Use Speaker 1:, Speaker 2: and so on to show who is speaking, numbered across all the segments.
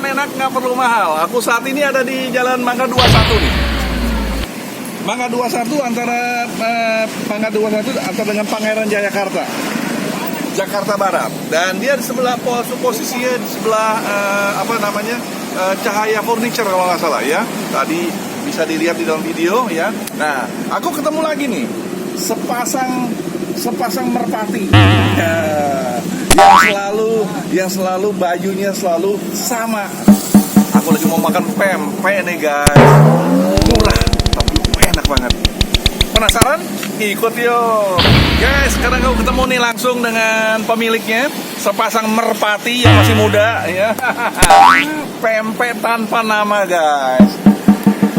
Speaker 1: makan enak nggak perlu mahal. Aku saat ini ada di Jalan Mangga 21 nih. Mangga 21 antara Mangga 21 antara dengan Pangeran Jayakarta, Jakarta Barat. Dan dia di sebelah posisinya di sebelah Cahaya Furniture kalau nggak salah ya. Tadi bisa dilihat di dalam video ya. Nah, aku ketemu lagi nih sepasang merpati yang selalu bajunya selalu sama. Aku lagi mau makan pempek nih guys, murah tapi enak banget. Penasaran? Ikut yuk guys. Sekarang aku ketemu nih langsung dengan pemiliknya, sepasang merpati yang masih muda ya. Pempek tanpa nama guys.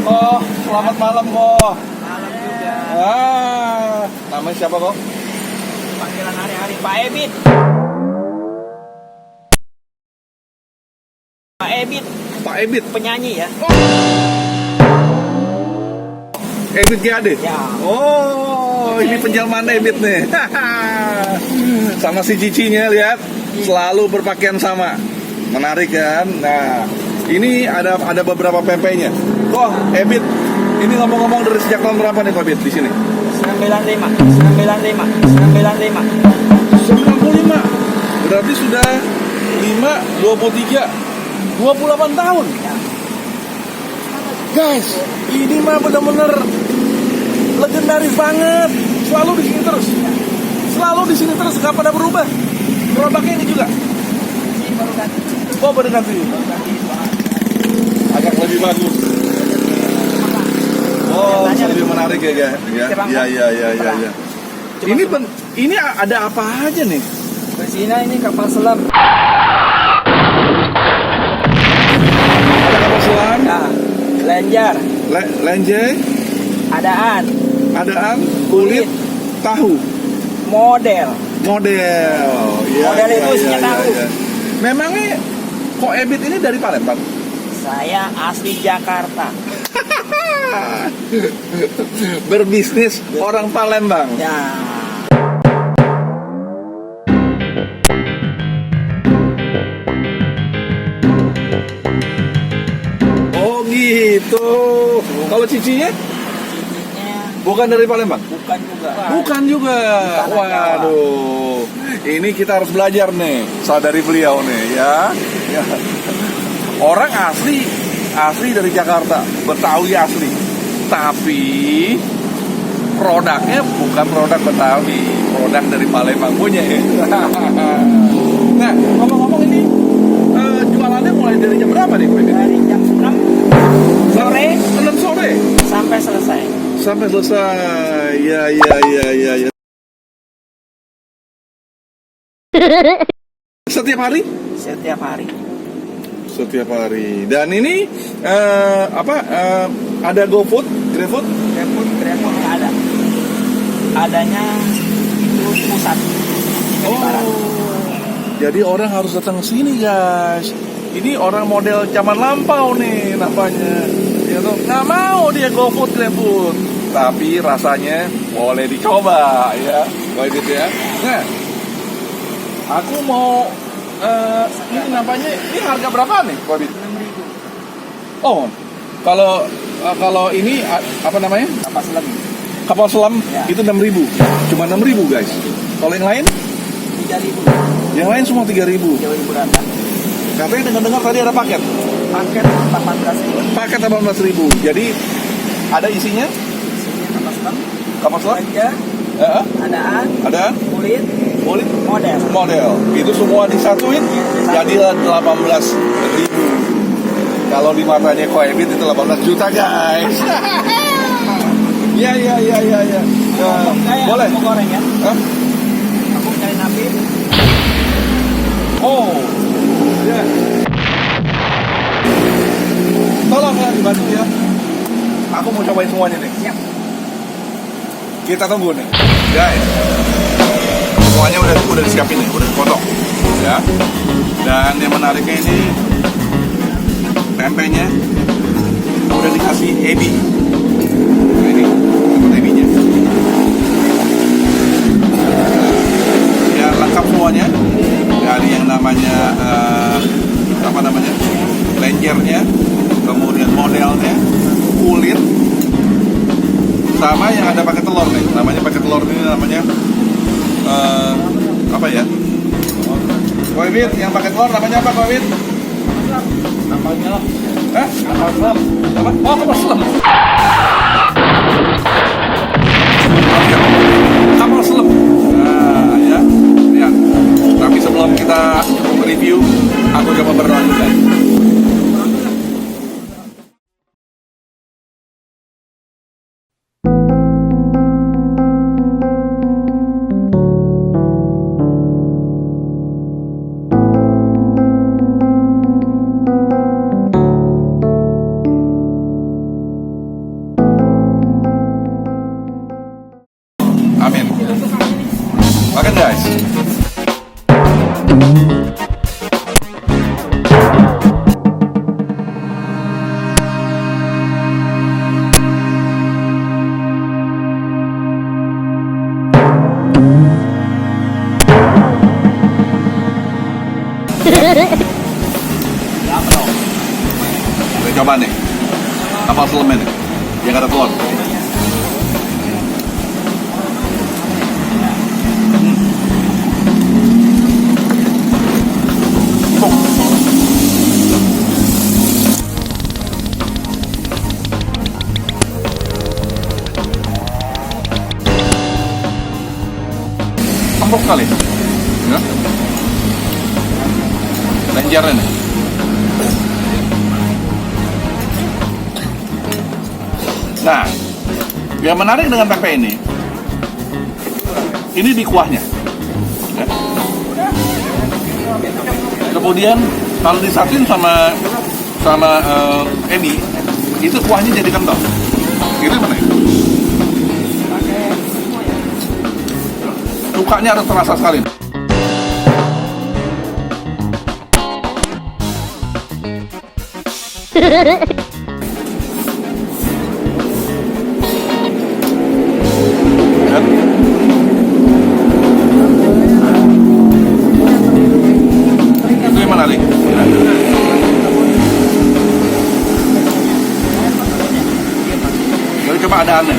Speaker 1: Oh, selamat malam kok.
Speaker 2: Malam juga.
Speaker 1: Namanya siapa kok?
Speaker 2: Panggilan hari-hari Pak Ebit. Pak Ebit.
Speaker 1: Pak Ebit,
Speaker 2: Penyanyi ya.
Speaker 1: Ebit GAD?
Speaker 2: Ya.
Speaker 1: Oh, ini penjelmaan Ebit nih. Sama si cicinya, lihat. Selalu berpakaian sama. Menarik kan? Nah, ini ada beberapa pempeknya. Kok, Ebit, ini ngomong-ngomong dari sejak tahun berapa nih Pak Ebit di sini?
Speaker 2: 95.
Speaker 1: 95. Berarti sudah 5, 23, 28 tahun. Guys, ini mah bener-bener legendaris banget. Selalu di sini terus. Gak pada berubah. Gerobaknya ini juga. Oh, baru ganti. Agak lebih bagus. Oh, lebih menarik ya, guys. Ya. Ini ada apa aja nih?
Speaker 2: Bersina ini kapal selam.
Speaker 1: Ada kapal selam.
Speaker 2: Nah, lenjar.
Speaker 1: Lenje.
Speaker 2: Adaan.
Speaker 1: Kulit. Tahu.
Speaker 2: Model.
Speaker 1: Ya,
Speaker 2: Model itu isinya tahu.
Speaker 1: Ya. Memangnya kok Ebit ini dari Palembang?
Speaker 2: Saya asli Jakarta.
Speaker 1: Berbisnis orang Palembang.
Speaker 2: Ya.
Speaker 1: Oh gitu. Kalau cicinya? Bukan dari Palembang? Bukan juga. Waduh. Ini kita harus belajar nih, sadari beliau nih ya. Orang asli dari Jakarta, Betawi asli. Tapi produknya bukan produk Betawi, produk dari Palembang punya ya. Nah, ngomong-ngomong ini jualannya mulai dari jam berapa nih?
Speaker 2: Dari jam 6 sore
Speaker 1: 6 sore
Speaker 2: sampai selesai.
Speaker 1: Ya. Setiap hari? Setiap hari. Dan ini ada GoFood, GrabFood
Speaker 2: nggak ada. Adanya itu pusat.
Speaker 1: Jadi orang harus datang ke sini guys. Ini orang model zaman lampau nih nampaknya. Ya tuh nggak mau dia GoFood, GrabFood. Tapi rasanya boleh dicoba ya, gitu ya. Nah, aku mau ini nampaknya ini harga berapa nih, Pak Bit?
Speaker 2: 6.000.
Speaker 1: Oh, kalau ini apa namanya? Kapal selam
Speaker 2: ya.
Speaker 1: Itu 6.000. Cuma 6.000 guys. Kalau yang lain?
Speaker 2: 3.000.
Speaker 1: Yang lain semua 3.000.
Speaker 2: 3.000 berapa?
Speaker 1: Katanya dengar ada paket.
Speaker 2: Paket 18.000.
Speaker 1: Paket 18.000. Jadi ada isinya? Kapal selam?
Speaker 2: Lenjar. Adaan.
Speaker 1: Kulit.
Speaker 2: Model.
Speaker 1: Itu semua disatuin jadilah 18.000. Kalau di matanya Ko Ebit itu 18 juta guys. Ya. Boleh.
Speaker 2: Aku goreng ya.
Speaker 1: Hah?
Speaker 2: Aku cari nabi.
Speaker 1: Oh. Ya. Tolong ya dibantu ya. Aku mau cobain semuanya nih.
Speaker 2: Siap.
Speaker 1: Kita tunggu nih, guys. Semuanya udah disiapin nih, udah dipotong, ya. Dan yang menariknya ini pempeknya udah dikasih ebi. Nah, ini ebinya. Ya lengkap semuanya. Dari yang namanya lenjernya, kemudian modelnya, kulit, sama yang ada pakai telur nih. Namanya pakai telur ini namanya apa ya? Koewit, yang pakai telur namanya apa Koewit?
Speaker 2: Namanya
Speaker 1: Kapal selam. Apa? Oh, kapal selam. Kapal selam. Nah, ya. Ya. Tapi sebelum kita review, aku coba berdoa dulu, guys. Amin. Makan guys. Kita coba nih kapal selam ini yang ada telur. Empuk sekali, ya. Lenjernya nih. Nah, yang menarik dengan pempek ini di kuahnya. Ya. Kemudian kalau disatuin sama Emi, itu kuahnya jadi kental. Itu mana? Cukanya harus terasa sekali. Dan itu yang menarik. Jadi coba ada aneh.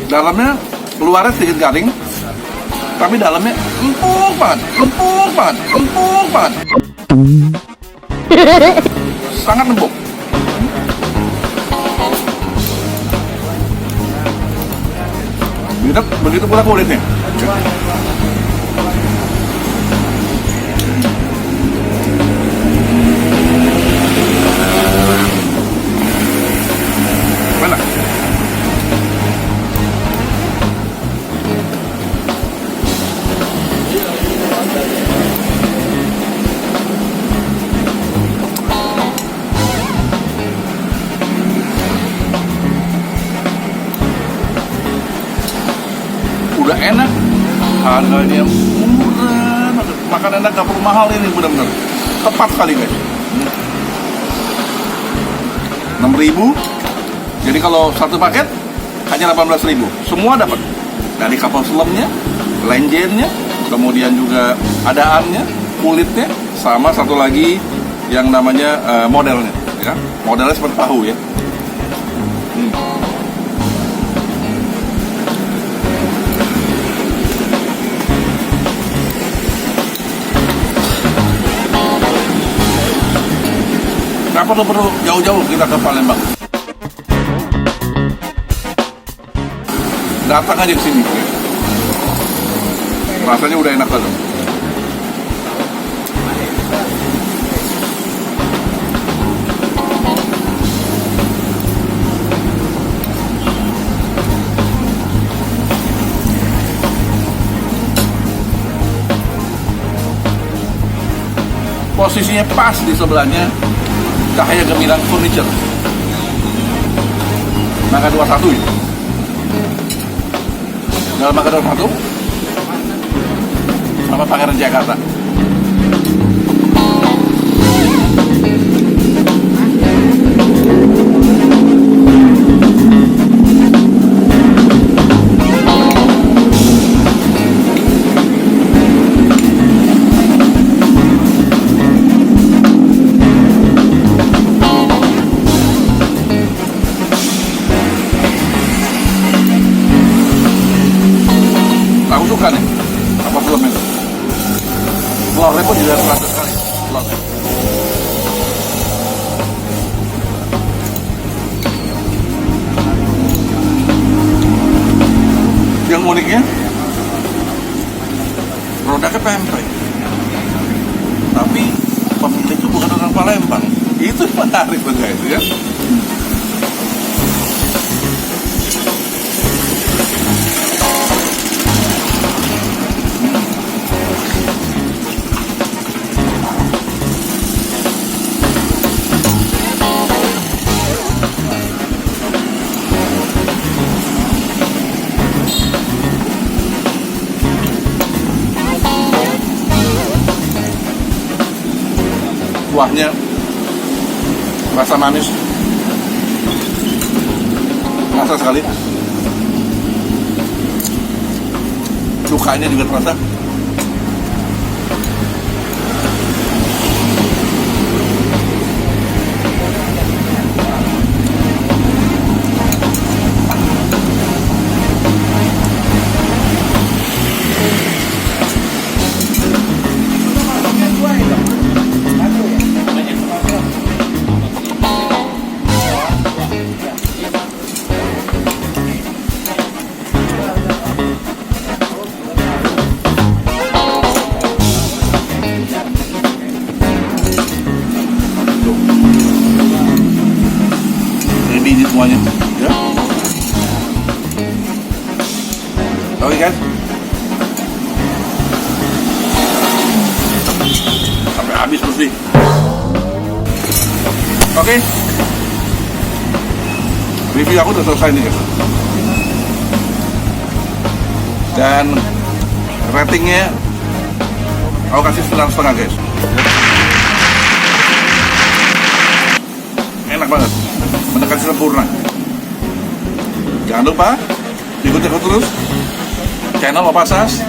Speaker 1: Dalamnya keluarnya sedikit garing, tapi dalamnya empuk banget, sangat empuk. Begitu pula kulitnya. Mana? Udah enak, harganya murah, makanan enak, gak perlu mahal ini, benar-benar tepat sekali guys. 6.000, jadi kalau satu paket hanya 18.000, semua dapat. Dari kapal selamnya, lenjernya, kemudian juga adaannya, kulitnya, sama satu lagi yang namanya modelnya, ya. Modelnya seperti tahu ya. Nggak perlu jauh-jauh kita ke Palembang. Datang aja ke sini. Rasanya udah enak banget. Posisinya pas di sebelahnya Cahaya Gemilang Furniture. Mangga 21 ya. Dalam Mangga 21 sama Pangeran Jakarta. pun juga terasa sekali slotnya. Yang uniknya produknya pempek, tapi pemilik itu bukan orang Palembang. Itu menarik tuh guys ya. Kuahnya rasa manis, rasa sekali. Cukanya juga terasa. Ini semuanya ya. Oke kan, sampai habis mesti. Oke, review aku udah selesai nih guys, dan ratingnya aku kasih 9,5 guys. Enak banget, mendekati sempurna. Jangan lupa ikuti aku terus channel Opasas,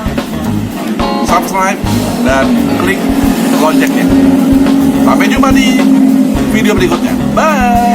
Speaker 1: subscribe dan klik loncengnya. Sampai jumpa di video berikutnya. Bye.